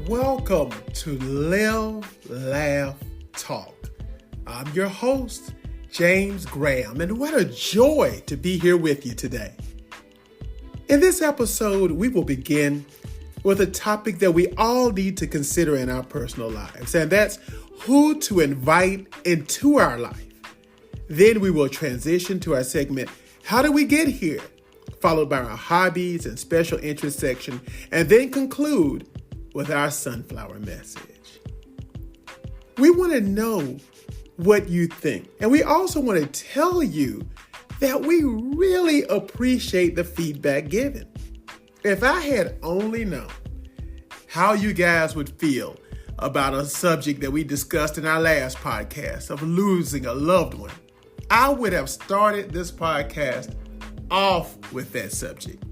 Welcome to Live, Laugh, Talk. I'm your host, James Graham, and what a joy to be here with you today. In this episode, we will begin with a topic that we all need to consider in our personal lives, and that's who to invite into our life. Then we will transition to our segment, How Did We Get Here?, followed by our hobbies and special interest section, and then conclude with our sunflower message. We want to know what you think, and we also want to tell you that we really appreciate the feedback given. If I had only known how you guys would feel about a subject that we discussed in our last podcast of losing a loved one, I would have started this podcast off with that subject.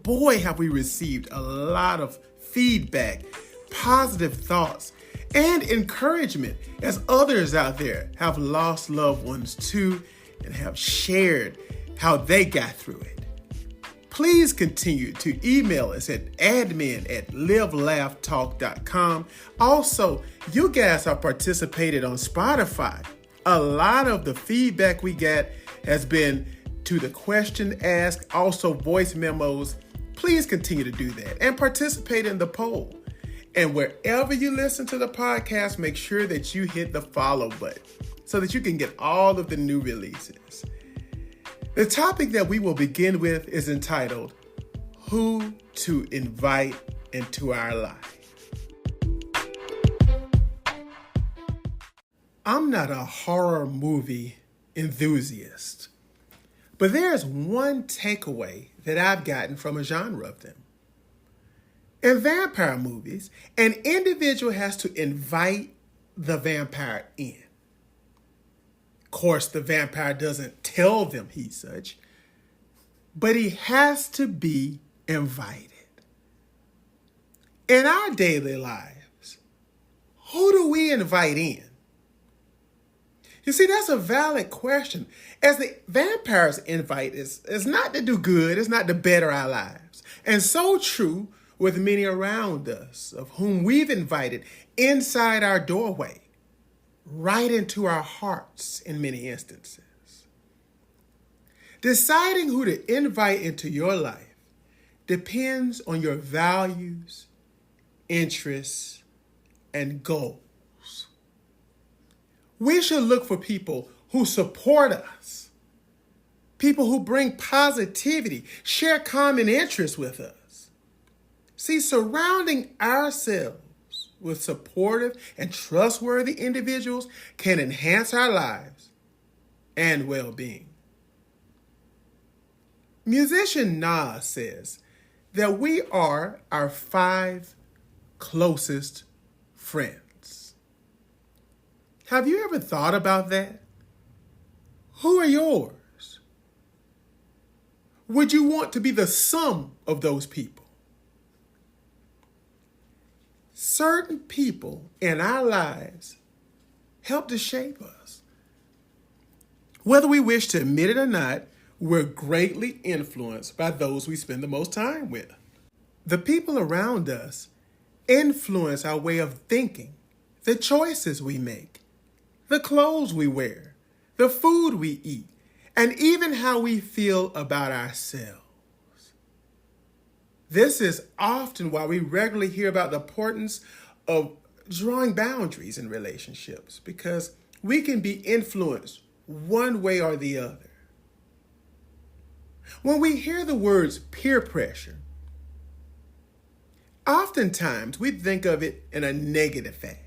Boy, have we received a lot of feedback, positive thoughts, and encouragement as others out there have lost loved ones too and have shared how they got through it. Please continue to email us at admin@livelaughtalk.com. Also, you guys have participated on Spotify. A lot of the feedback we get has been to the question asked, also voice memos. Please continue to do that and participate in the poll. And wherever you listen to the podcast, make sure that you hit the follow button so that you can get all of the new releases. The topic that we will begin with is entitled, Who to Invite into Our Life. I'm not a horror movie enthusiast, but there's one takeaway that I've gotten from a genre of them. In vampire movies, an individual has to invite the vampire in. Of course, the vampire doesn't tell them he's such, but he has to be invited. In our daily lives, who do we invite in? You see, that's a valid question, as the vampire's invite is not to do good, it's not to better our lives. And so true with many around us, of whom we've invited inside our doorway, right into our hearts in many instances. Deciding who to invite into your life depends on your values, interests, and goals. We should look for people who support us, people who bring positivity, share common interests with us. See, surrounding ourselves with supportive and trustworthy individuals can enhance our lives and well-being. Musician Nas says that we are our 5 closest friends. Have you ever thought about that? Who are yours? Would you want to be the sum of those people? Certain people in our lives help to shape us. Whether we wish to admit it or not, we're greatly influenced by those we spend the most time with. The people around us influence our way of thinking, the choices we make, the clothes we wear, the food we eat, and even how we feel about ourselves. This is often why we regularly hear about the importance of drawing boundaries in relationships, because we can be influenced one way or the other. When we hear the words peer pressure, oftentimes we think of it in a negative fashion.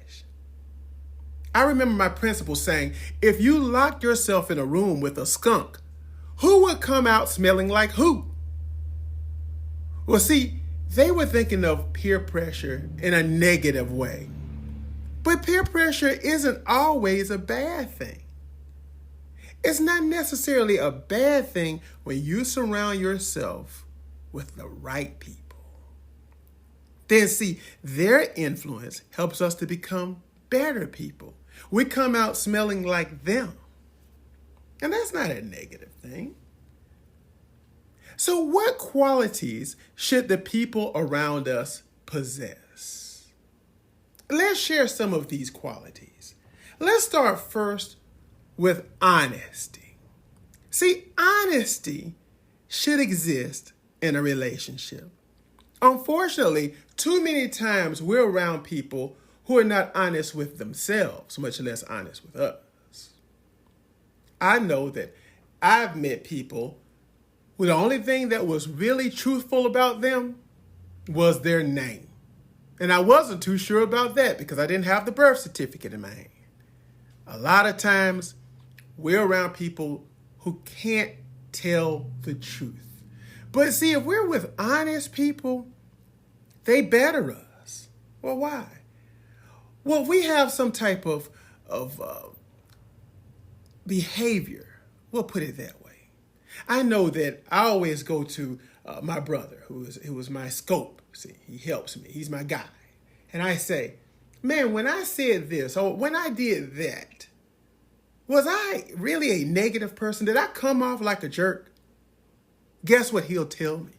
I remember my principal saying, if you locked yourself in a room with a skunk, who would come out smelling like who? Well, see, they were thinking of peer pressure in a negative way. But peer pressure isn't always a bad thing. It's not necessarily a bad thing when you surround yourself with the right people. Then see, their influence helps us to become better people. We come out smelling like them. And that's not a negative thing. So what qualities should the people around us possess? let's share some of these qualities. Let's start first with honesty. See, honesty should exist in a relationship. Unfortunately, too many times we're around people who are not honest with themselves, much less honest with us. I know that I've met people who the only thing that was really truthful about them was their name. And I wasn't too sure about that because I didn't have the birth certificate in my hand. A lot of times we're around people who can't tell the truth. But see, if we're with honest people, they better us. Well, why? Well, we have some type of behavior. We'll put it that way. I know that I always go to my brother, who was my scope. See, he helps me. He's my guy. And I say, man, when I said this or when I did that, was I really a negative person? Did I come off like a jerk? Guess what he'll tell me?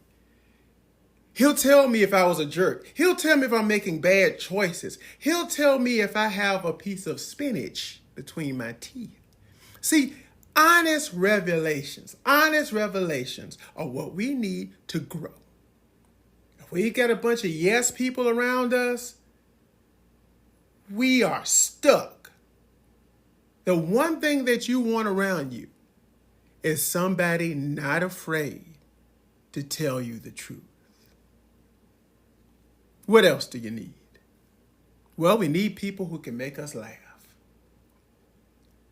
He'll tell me if I was a jerk. He'll tell me if I'm making bad choices. He'll tell me if I have a piece of spinach between my teeth. See, honest revelations are what we need to grow. If we got a bunch of yes people around us, we are stuck. The one thing that you want around you is somebody not afraid to tell you the truth. What else do you need? Well, we need people who can make us laugh.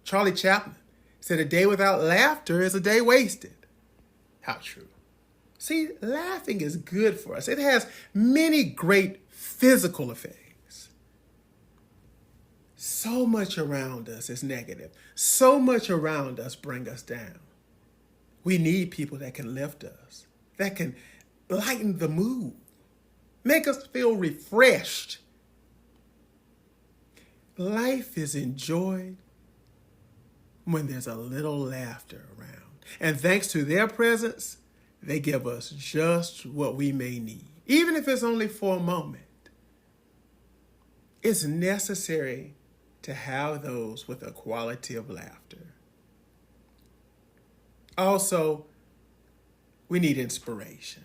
Charlie Chaplin said a day without laughter is a day wasted. How true. See, laughing is good for us. It has many great physical effects. So much around us is negative. So much around us bring us down. We need people that can lift us, that can lighten the mood, make us feel refreshed. Life is enjoyed when there's a little laughter around. And thanks to their presence, they give us just what we may need, even if it's only for a moment. It's necessary to have those with a quality of laughter. Also, we need inspiration.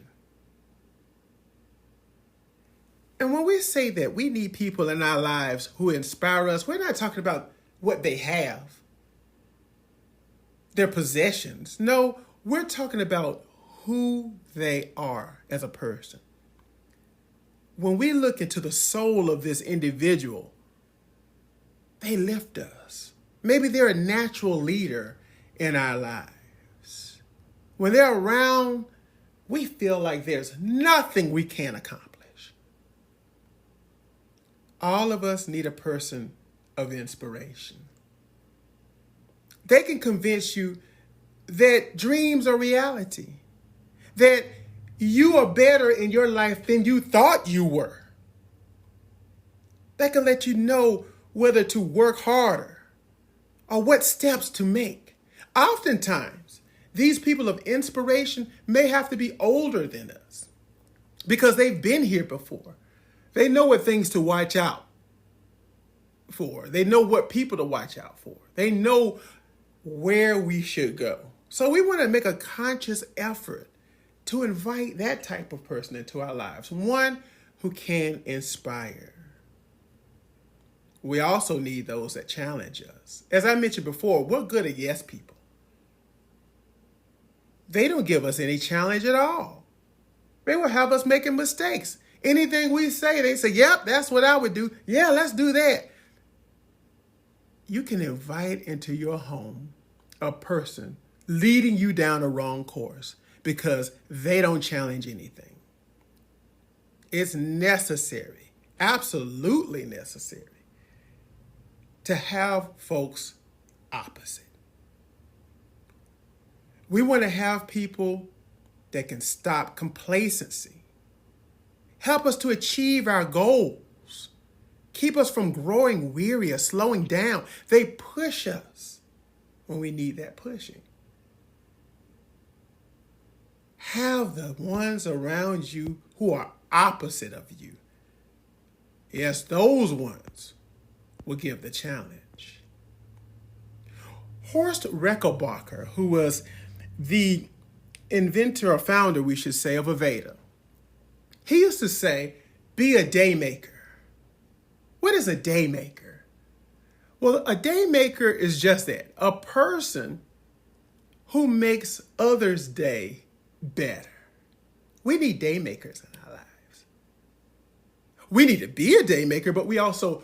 And when we say that we need people in our lives who inspire us, we're not talking about what they have, their possessions. No, we're talking about who they are as a person. When we look into the soul of this individual, they lift us. Maybe they're a natural leader in our lives. When they're around, we feel like there's nothing we can't accomplish. All of us need a person of inspiration. They can convince you that dreams are reality, that you are better in your life than you thought you were. They can let you know whether to work harder or what steps to make. Oftentimes, these people of inspiration may have to be older than us because they've been here before. They know what things to watch out for. They know what people to watch out for. They know where we should go. So we want to make a conscious effort to invite that type of person into our lives, one who can inspire. We also need those that challenge us. As I mentioned before, we're good at yes people. They don't give us any challenge at all. They will have us making mistakes. Anything we say, they say, yep, that's what I would do. Yeah, let's do that. You can invite into your home a person leading you down a wrong course because they don't challenge anything. It's necessary, absolutely necessary, to have folks opposite. We want to have people that can stop complacency, help us to achieve our goals, keep us from growing weary or slowing down. They push us when we need that pushing. Have the ones around you who are opposite of you. Yes, those ones will give the challenge. Horst Rechelbacher, who was the inventor or founder, we should say, of Aveda, he used to say, be a day maker. What is a day maker? Well, a day maker is just that, a person who makes others' day better. We need day makers in our lives. We need to be a day maker, but we also,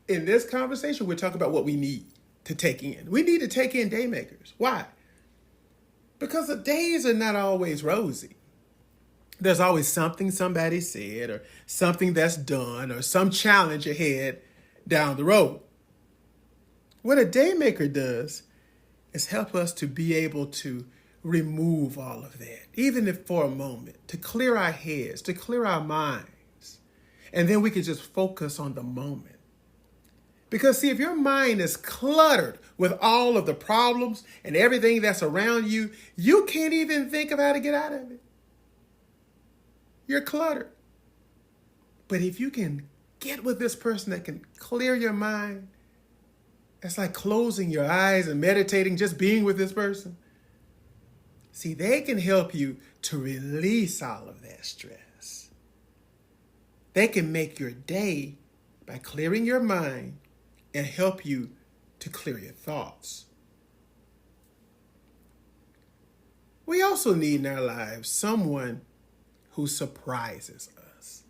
in this conversation, we're talking about what we need to take in. We need to take in day makers. Why? Because the days are not always rosy. There's always something somebody said or something that's done or some challenge ahead down the road. What a day maker does is help us to be able to remove all of that, even if for a moment, to clear our heads, to clear our minds. And then we can just focus on the moment. Because see, if your mind is cluttered with all of the problems and everything that's around you, you can't even think of how to get out of it. You're cluttered. But if you can get with this person that can clear your mind, it's like closing your eyes and meditating, just being with this person. See, they can help you to release all of that stress. They can make your day by clearing your mind and help you to clear your thoughts. We also need in our lives someone who surprises us.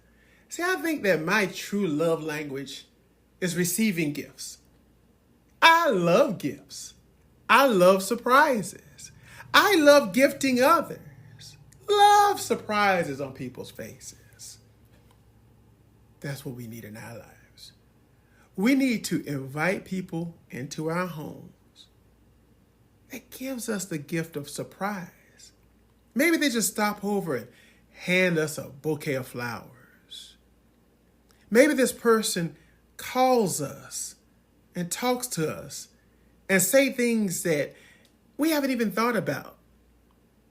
See, I think that my true love language is receiving gifts. I love gifts. I love surprises. I love gifting others. Love surprises on people's faces. That's what we need in our lives. We need to invite people into our homes. It gives us the gift of surprise. Maybe they just stop over and hand us a bouquet of flowers. Maybe this person calls us and talks to us and say things that we haven't even thought about.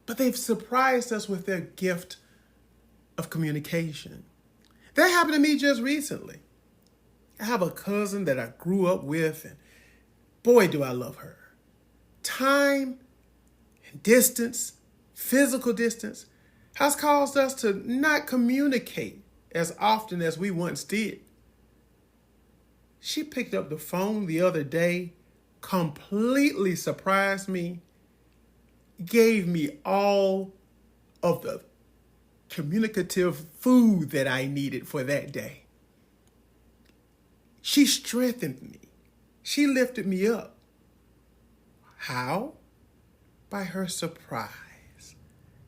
But they've surprised us with their gift of communication. That happened to me just recently. I have a cousin that I grew up with, and boy, do I love her. Time and distance, physical distance, has caused us to not communicate as often as we once did. She picked up the phone the other day, completely surprised me, gave me all of the communicative food that I needed for that day. She strengthened me. She lifted me up. How? By her surprise.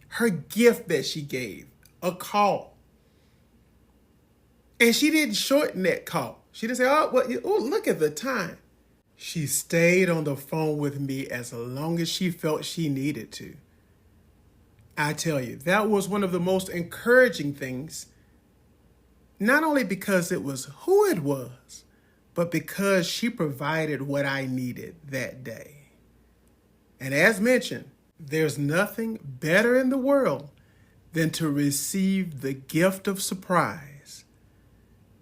Her gift that she gave, a call. And she didn't shorten that call. She didn't say, look at the time. She stayed on the phone with me as long as she felt she needed to. I tell you, that was one of the most encouraging things, not only because it was who it was, but because she provided what I needed that day. And as mentioned, there's nothing better in the world than to receive the gift of surprise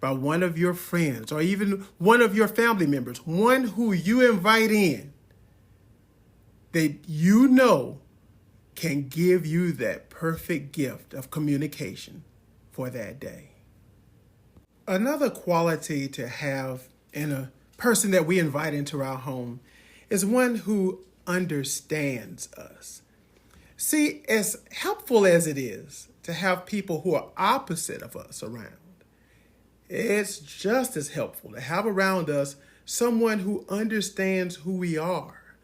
by one of your friends or even one of your family members, one who you invite in that you know can give you that perfect gift of communication for that day. Another quality to have in a person that we invite into our home is one who understands us. See, as helpful as it is to have people who are opposite of us around, it's just as helpful to have around us someone who understands who we are,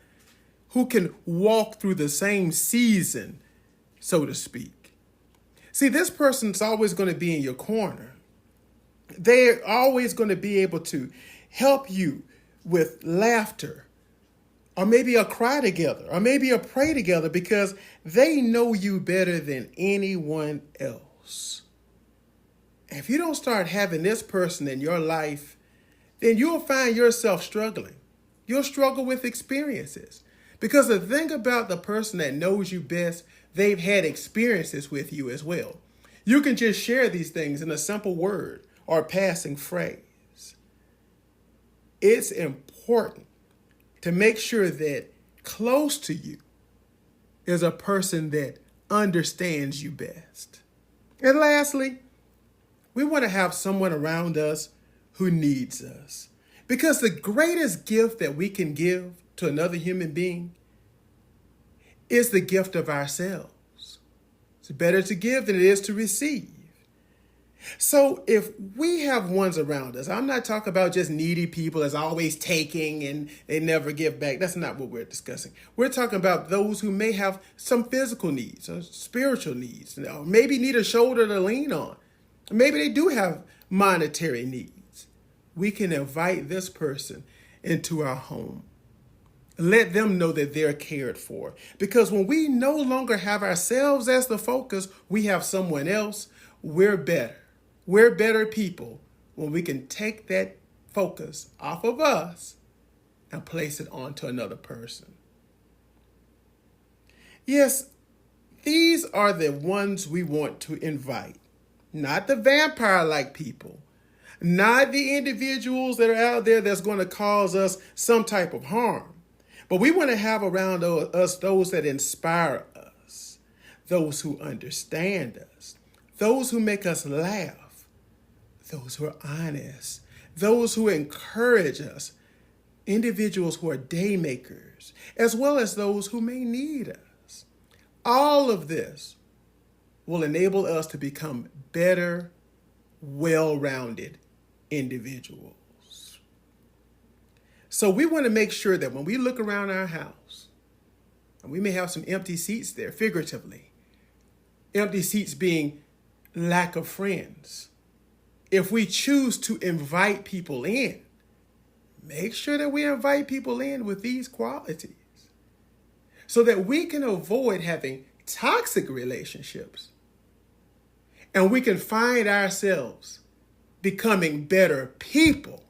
who can walk through the same season, so to speak. See, this person's always going to be in your corner. They're always going to be able to help you with laughter, or maybe a cry together, or maybe a pray together, because they know you better than anyone else. And if you don't start having this person in your life, then you'll find yourself struggling. You'll struggle with experiences. Because the thing about the person that knows you best, they've had experiences with you as well. You can just share these things in a simple word or passing phrase. It's important to make sure that close to you is a person that understands you best. And lastly, we want to have someone around us who needs us. Because the greatest gift that we can give to another human being is the gift of ourselves. It's better to give than it is to receive. So if we have ones around us, I'm not talking about just needy people that's always taking and they never give back. That's not what we're discussing. We're talking about those who may have some physical needs or spiritual needs, or maybe need a shoulder to lean on. Maybe they do have monetary needs. We can invite this person into our home. Let them know that they're cared for. Because when we no longer have ourselves as the focus, we have someone else, we're better. We're better people when we can take that focus off of us and place it onto another person. Yes, these are the ones we want to invite, not the vampire-like people, not the individuals that are out there that's going to cause us some type of harm. But we want to have around us those that inspire us, those who understand us, those who make us laugh, those who are honest, those who encourage us, individuals who are day makers, as well as those who may need us. All of this will enable us to become better, well-rounded individuals. So we want to make sure that when we look around our house, and we may have some empty seats there, figuratively, empty seats being lack of friends. If we choose to invite people in, make sure that we invite people in with these qualities so that we can avoid having toxic relationships and we can find ourselves becoming better people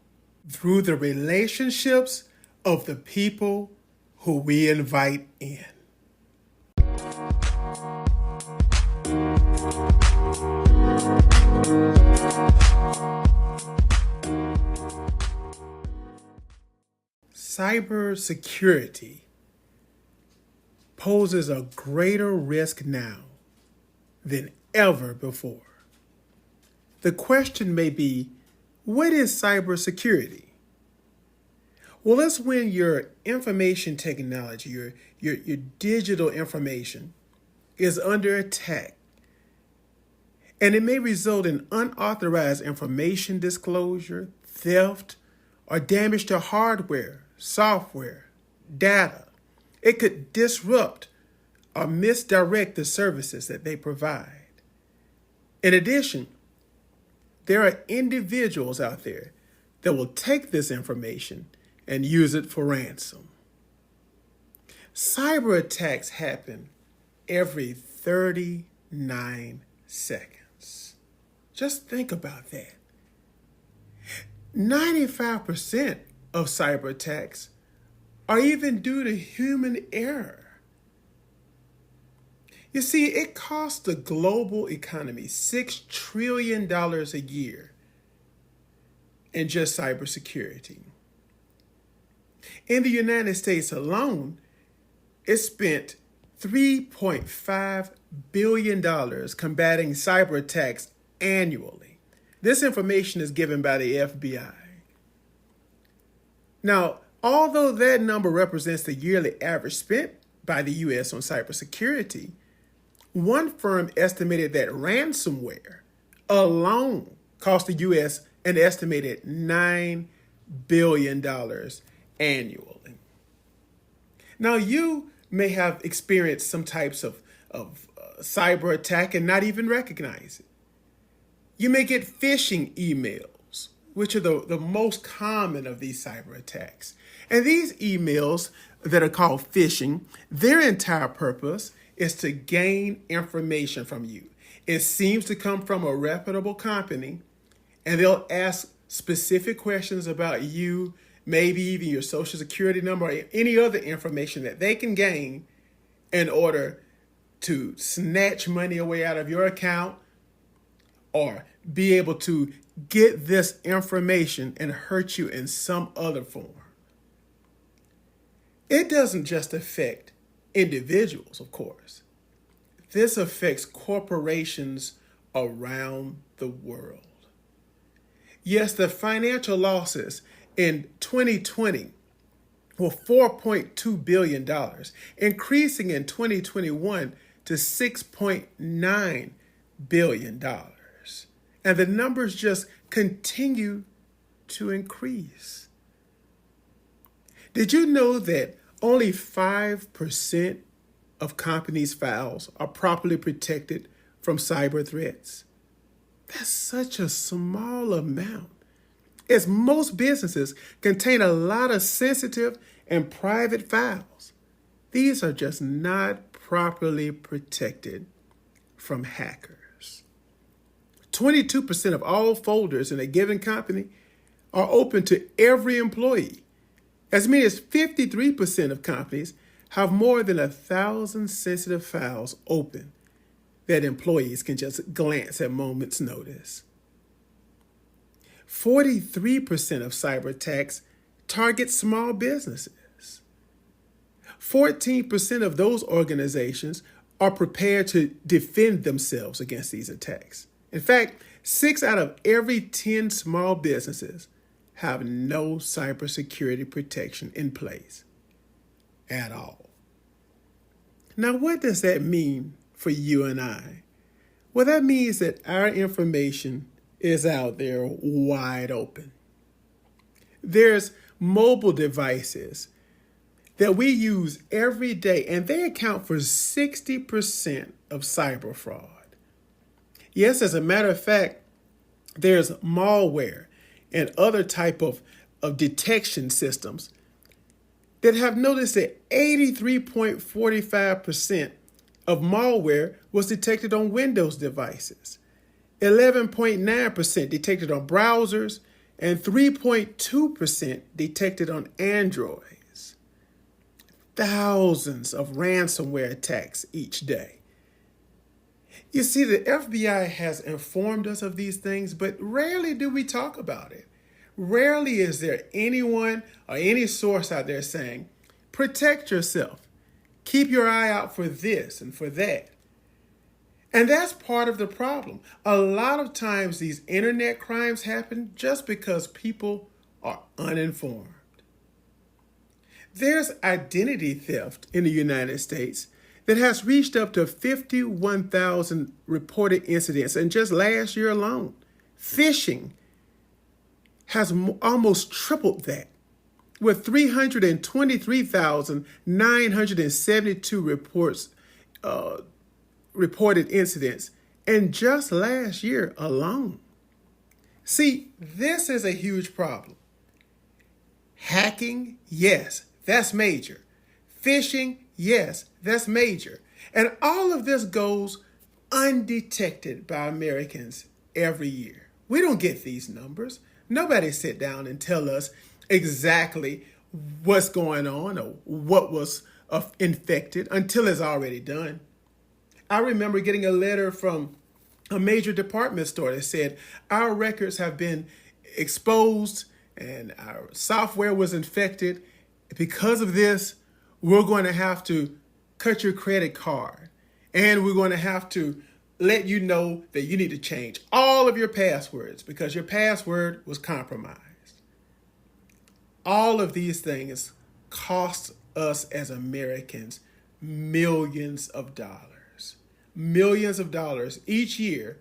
through the relationships of the people who we invite in. Cybersecurity poses a greater risk now than ever before. The question may be, what is cybersecurity? Well, it's when your information technology, your digital information is under attack. And it may result in unauthorized information disclosure, theft, or damage to hardware, software, data. It could disrupt or misdirect the services that they provide. In addition, there are individuals out there that will take this information and use it for ransom. Cyber attacks happen every 39 seconds. Just think about that. 95% of cyber attacks are even due to human error. You see, it costs the global economy $6 trillion a year in just cybersecurity. In the United States alone, it spent $3.5 billion combating cyber attacks annually. This information is given by the FBI. Now, although that number represents the yearly average spent by the U.S. on cybersecurity, one firm estimated that ransomware alone cost the U.S. an estimated $9 billion annually. Now, you may have experienced some types of cyber attack and not even recognize it. You may get phishing emails, which are the most common of these cyber attacks. And these emails that are called phishing, their entire purpose is to gain information from you. It seems to come from a reputable company, and they'll ask specific questions about you, maybe even your social security number or any other information that they can gain in order to snatch money away out of your account or be able to get this information and hurt you in some other form. It doesn't just affect individuals, of course. This affects corporations around the world. Yes, the financial losses in 2020 were $4.2 billion, increasing in 2021 to $6.9 billion. And the numbers just continue to increase. Did you know that only 5% of companies' files are properly protected from cyber threats? That's such a small amount, as most businesses contain a lot of sensitive and private files. These are just not properly protected from hackers. 22% of all folders in a given company are open to every employee. As many as 53% of companies have more than 1,000 sensitive files open that employees can just glance at moment's notice. 43% of cyber attacks target small businesses. 14% of those organizations are prepared to defend themselves against these attacks. In fact, 6 out of every 10 small businesses have no cybersecurity protection in place at all. Now, what does that mean for you and I? Well, that means that our information is out there wide open. There's mobile devices that we use every day, and they account for 60% of cyber fraud. Yes, as a matter of fact, there's malware and other type of detection systems that have noticed that 83.45% of malware was detected on Windows devices, 11.9% detected on browsers, and 3.2% detected on Androids. Thousands of ransomware attacks each day. You see, the FBI has informed us of these things, but rarely do we talk about it. Rarely is there anyone or any source out there saying, protect yourself. Keep your eye out for this and for that. And that's part of the problem. A lot of times these internet crimes happen just because people are uninformed. There's identity theft in the United States that has reached up to 51,000 reported incidents in just last year alone. Phishing has almost tripled that, with 323,972 reported incidents in just last year alone. See, this is a huge problem. Hacking, yes, that's major. Phishing, yes, that's major. And all of this goes undetected by Americans every year. We don't get these numbers. Nobody sit down and tell us exactly what's going on or what was infected until it's already done. I remember getting a letter from a major department store that said, our records have been exposed and our software was infected. Because of this, we're going to have to cut your credit card, and we're going to have to let you know that you need to change all of your passwords because your password was compromised. All of these things cost us as Americans millions of dollars each year.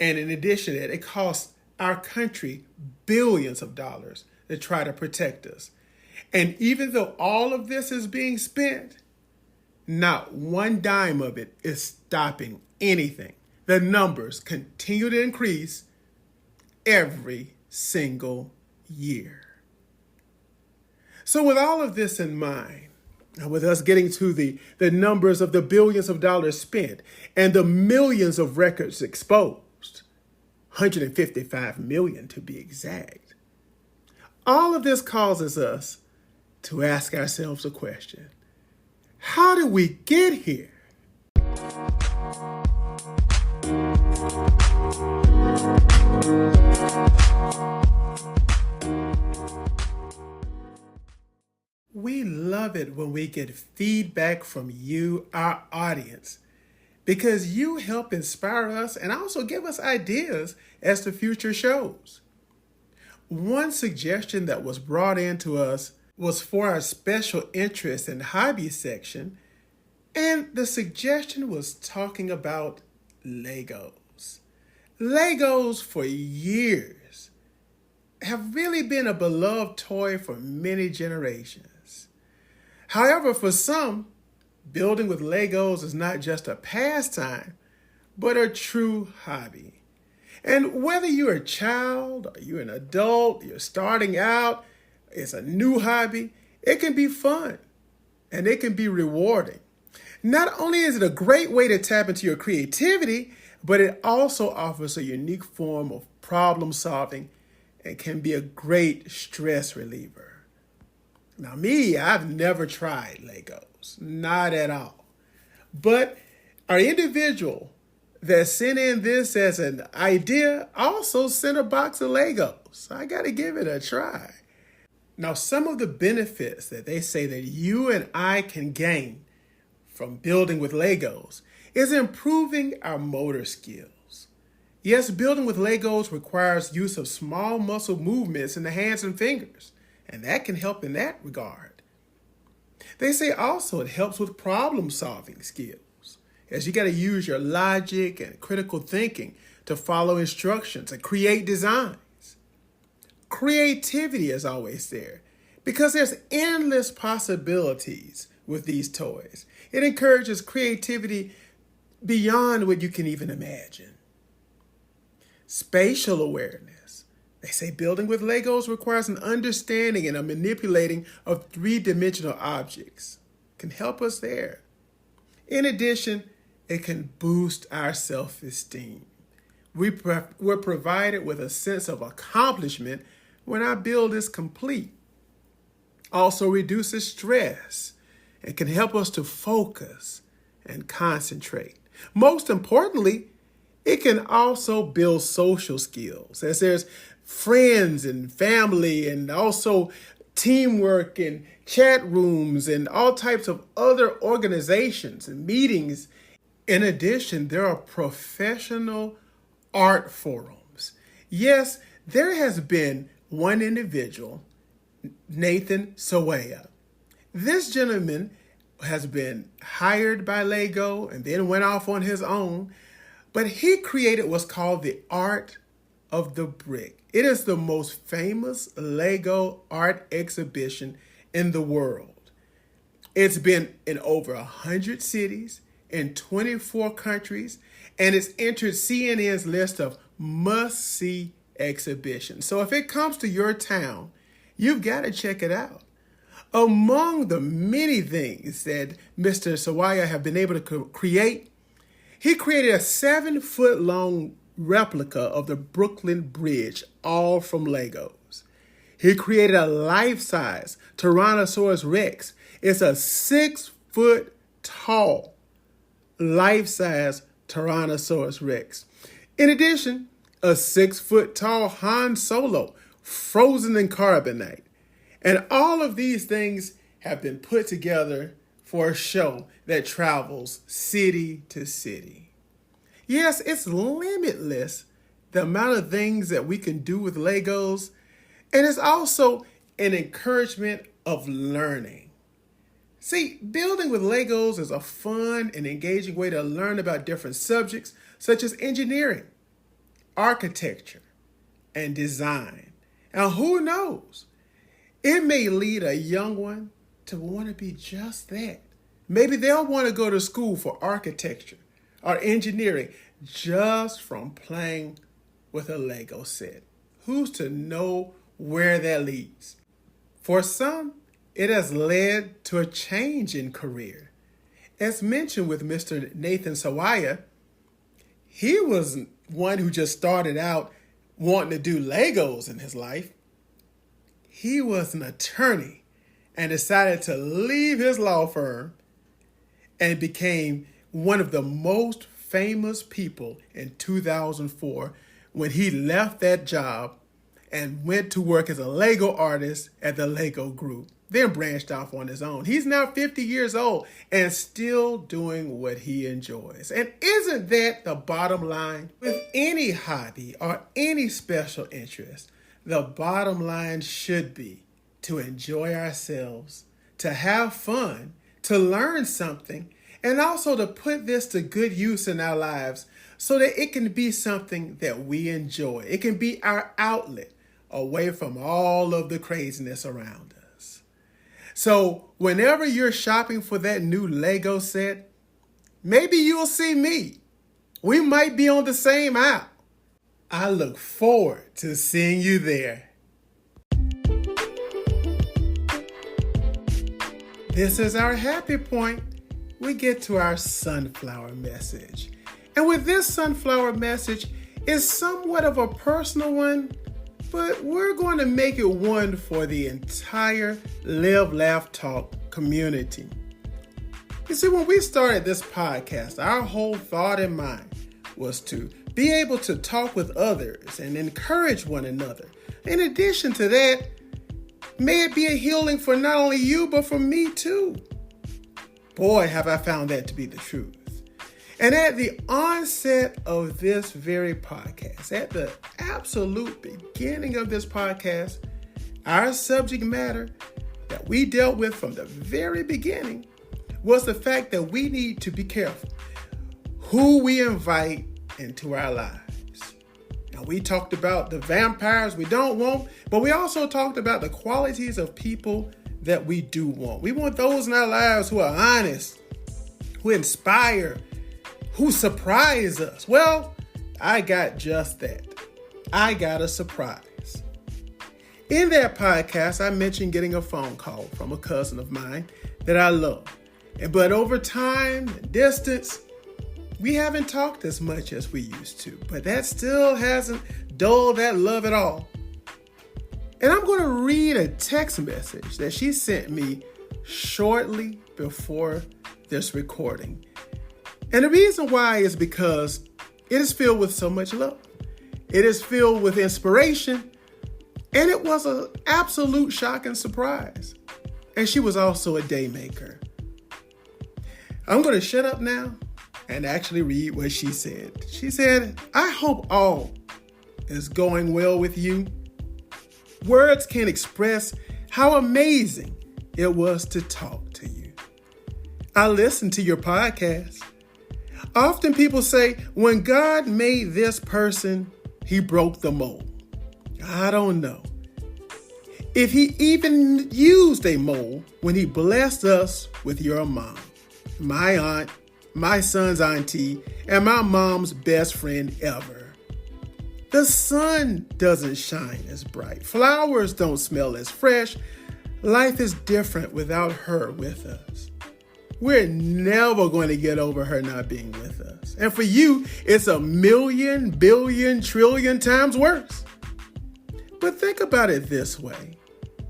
And in addition to that, it costs our country billions of dollars to try to protect us. And even though all of this is being spent, not one dime of it is stopping anything. The numbers continue to increase every single year. So with all of this in mind, and with us getting to the numbers of the billions of dollars spent and the millions of records exposed, 155 million to be exact, all of this causes us to ask ourselves a question. How did we get here? love it when we get feedback from you, our audience, because you help inspire us and also give us ideas as to future shows. One suggestion that was brought in to us was for our special interest and hobby section, and the suggestion was talking about Legos. Legos for years have really been a beloved toy for many generations. However, for some, building with Legos is not just a pastime, but a true hobby. And whether you're a child or you're an adult, you're starting out, it's a new hobby, it can be fun and it can be rewarding. Not only is it a great way to tap into your creativity, but it also offers a unique form of problem solving and can be a great stress reliever. Now me, I've never tried Legos, not at all. But our individual that sent in this as an idea also sent a box of Legos. I got to give it a try. Now, some of the benefits that they say that you and I can gain from building with Legos is improving our motor skills. Yes, building with Legos requires use of small muscle movements in the hands and fingers, and that can help in that regard. They say also it helps with problem solving skills, as you got to use your logic and critical thinking to follow instructions and create designs. Creativity is always there because there's endless possibilities with these toys. It encourages creativity beyond what you can even imagine. Spatial awareness. They say building with Legos requires an understanding and a manipulating of three-dimensional objects. It can help us there. In addition, it can boost our self-esteem. We're provided with a sense of accomplishment when our build is complete. Also reduces stress and can help us to focus and concentrate. Most importantly, it can also build social skills, as there's friends and family and also teamwork and chat rooms and all types of other organizations and meetings. In addition, there are professional art forums. Yes, there has been one individual, Nathan Sawaya. This gentleman has been hired by Lego and then went off on his own, but he created what's called the Art of the Brick. It is the most famous Lego art exhibition in the world. It's been in over 100 cities, in 24 countries, and it's entered CNN's list of must-see exhibitions. So if it comes to your town, you've got to check it out. Among the many things that Mr. Sawaya have been able to create, he created a 7-foot-long replica of the Brooklyn Bridge, all from Legos. He created a life-size Tyrannosaurus Rex. It's a 6-foot-tall life-size Tyrannosaurus Rex. In addition, a 6-foot-tall Han Solo, frozen in carbonite. And all of these things have been put together for a show that travels city to city. Yes, it's limitless, the amount of things that we can do with Legos, and it's also an encouragement of learning. See, building with Legos is a fun and engaging way to learn about different subjects such as engineering, architecture, and design. And who knows? It may lead a young one to want to be just that. Maybe they'll want to go to school for architecture or engineering just from playing with a Lego set. Who's to know where that leads? For some, it has led to a change in career. As mentioned with Mr. Nathan Sawaya, he was one who just started out wanting to do Legos in his life. He was an attorney and decided to leave his law firm and became one of the most famous people in 2004 when he left that job and went to work as a Lego artist at the Lego Group. then branched off on his own. He's now 50 years old and still doing what he enjoys. And isn't that the bottom line? With any hobby or any special interest, the bottom line should be to enjoy ourselves, to have fun, to learn something, and also to put this to good use in our lives so that it can be something that we enjoy. It can be our outlet away from all of the craziness around us. So whenever you're shopping for that new Lego set, maybe you'll see me. We might be on the same aisle. I look forward to seeing you there. This is our happy point. We get to our sunflower message. And with this sunflower message, it's somewhat of a personal one, but we're going to make it one for the entire Live, Laugh, Talk community. You see, when we started this podcast, our whole thought in mind was to be able to talk with others and encourage one another. In addition to that, may it be a healing for not only you, but for me too. Boy, have I found that to be the truth. And at the onset of this very podcast, at the absolute beginning of this podcast, our subject matter that we dealt with from the very beginning was the fact that we need to be careful who we invite into our lives. Now, we talked about the vampires we don't want, but we also talked about the qualities of people that we do want. We want those in our lives who are honest, who inspire, who surprise us. Well, I got just that. I got a surprise. In that podcast, I mentioned getting a phone call from a cousin of mine that I love. But over time and distance, we haven't talked as much as we used to. But that still hasn't dulled that love at all. And I'm going to read a text message that she sent me shortly before this recording. And the reason why is because it is filled with so much love. It is filled with inspiration. And it was an absolute shock and surprise. And she was also a day maker. I'm going to shut up now and actually read what she said. She said, "I hope all is going well with you. Words can't express how amazing it was to talk to you. I listened to your podcast. Often people say, when God made this person, he broke the mold. I don't know if he even used a mold when he blessed us with your mom, my aunt, my son's auntie, and my mom's best friend ever. The sun doesn't shine as bright. Flowers don't smell as fresh. Life is different without her with us. We're never going to get over her not being with us. And for you, it's a million, billion, trillion times worse. But think about it this way.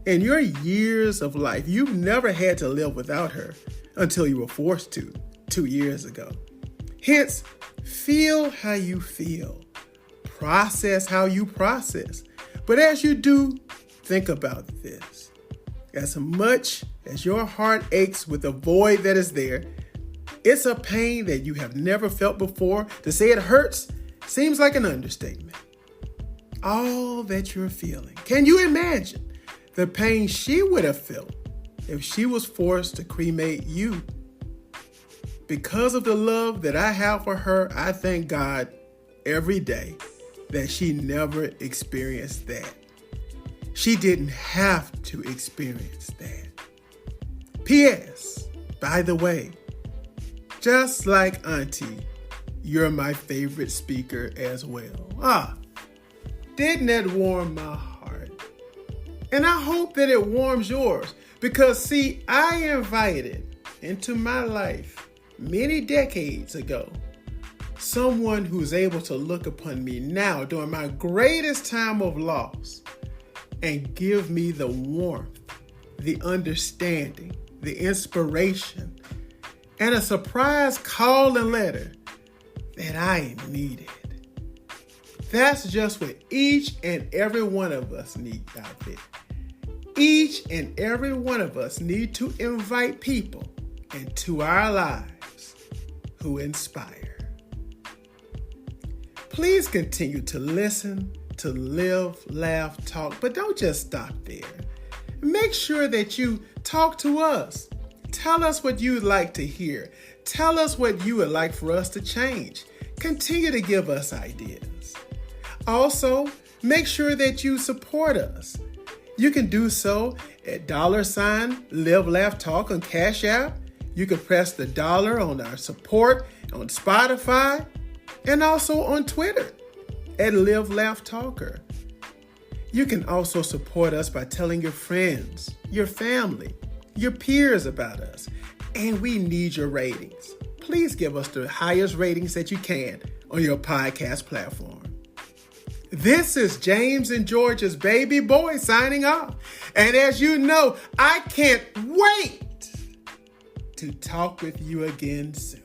In your years of life, you've never had to live without her until you were forced to 2 years ago. Hence, feel how you feel. Process how you process. But as you do, think about this. As much as your heart aches with the void that is there, it's a pain that you have never felt before. To say it hurts seems like an understatement. All that you're feeling. Can you imagine the pain she would have felt if she was forced to cremate you? Because of the love that I have for her, I thank God every day that she never experienced that. She didn't have to experience that. P.S. By the way, just like Auntie, you're my favorite speaker as well. Didn't that warm my heart? And I hope that it warms yours. Because see, I invited into my life many decades ago someone who's able to look upon me now during my greatest time of loss and give me the warmth, the understanding, the inspiration, and a surprise call and letter that I needed. That's just what each and every one of us need out there. Each and every one of us need to invite people into our lives who inspire. Please continue to listen to Live, Laugh, Talk, but don't just stop there. Make sure that you talk to us. Tell us what you would like to hear. Tell us what you would like for us to change. Continue to give us ideas. Also, make sure that you support us. You can do so at $ Live, Laugh, Talk on Cash App. You can press the dollar on our support on Spotify and also on Twitter at Live, Laugh, Talker. You can also support us by telling your friends, your family, your peers about us. And we need your ratings. Please give us the highest ratings that you can on your podcast platform. This is James and George's baby boy signing off. And as you know, I can't wait to talk with you again soon.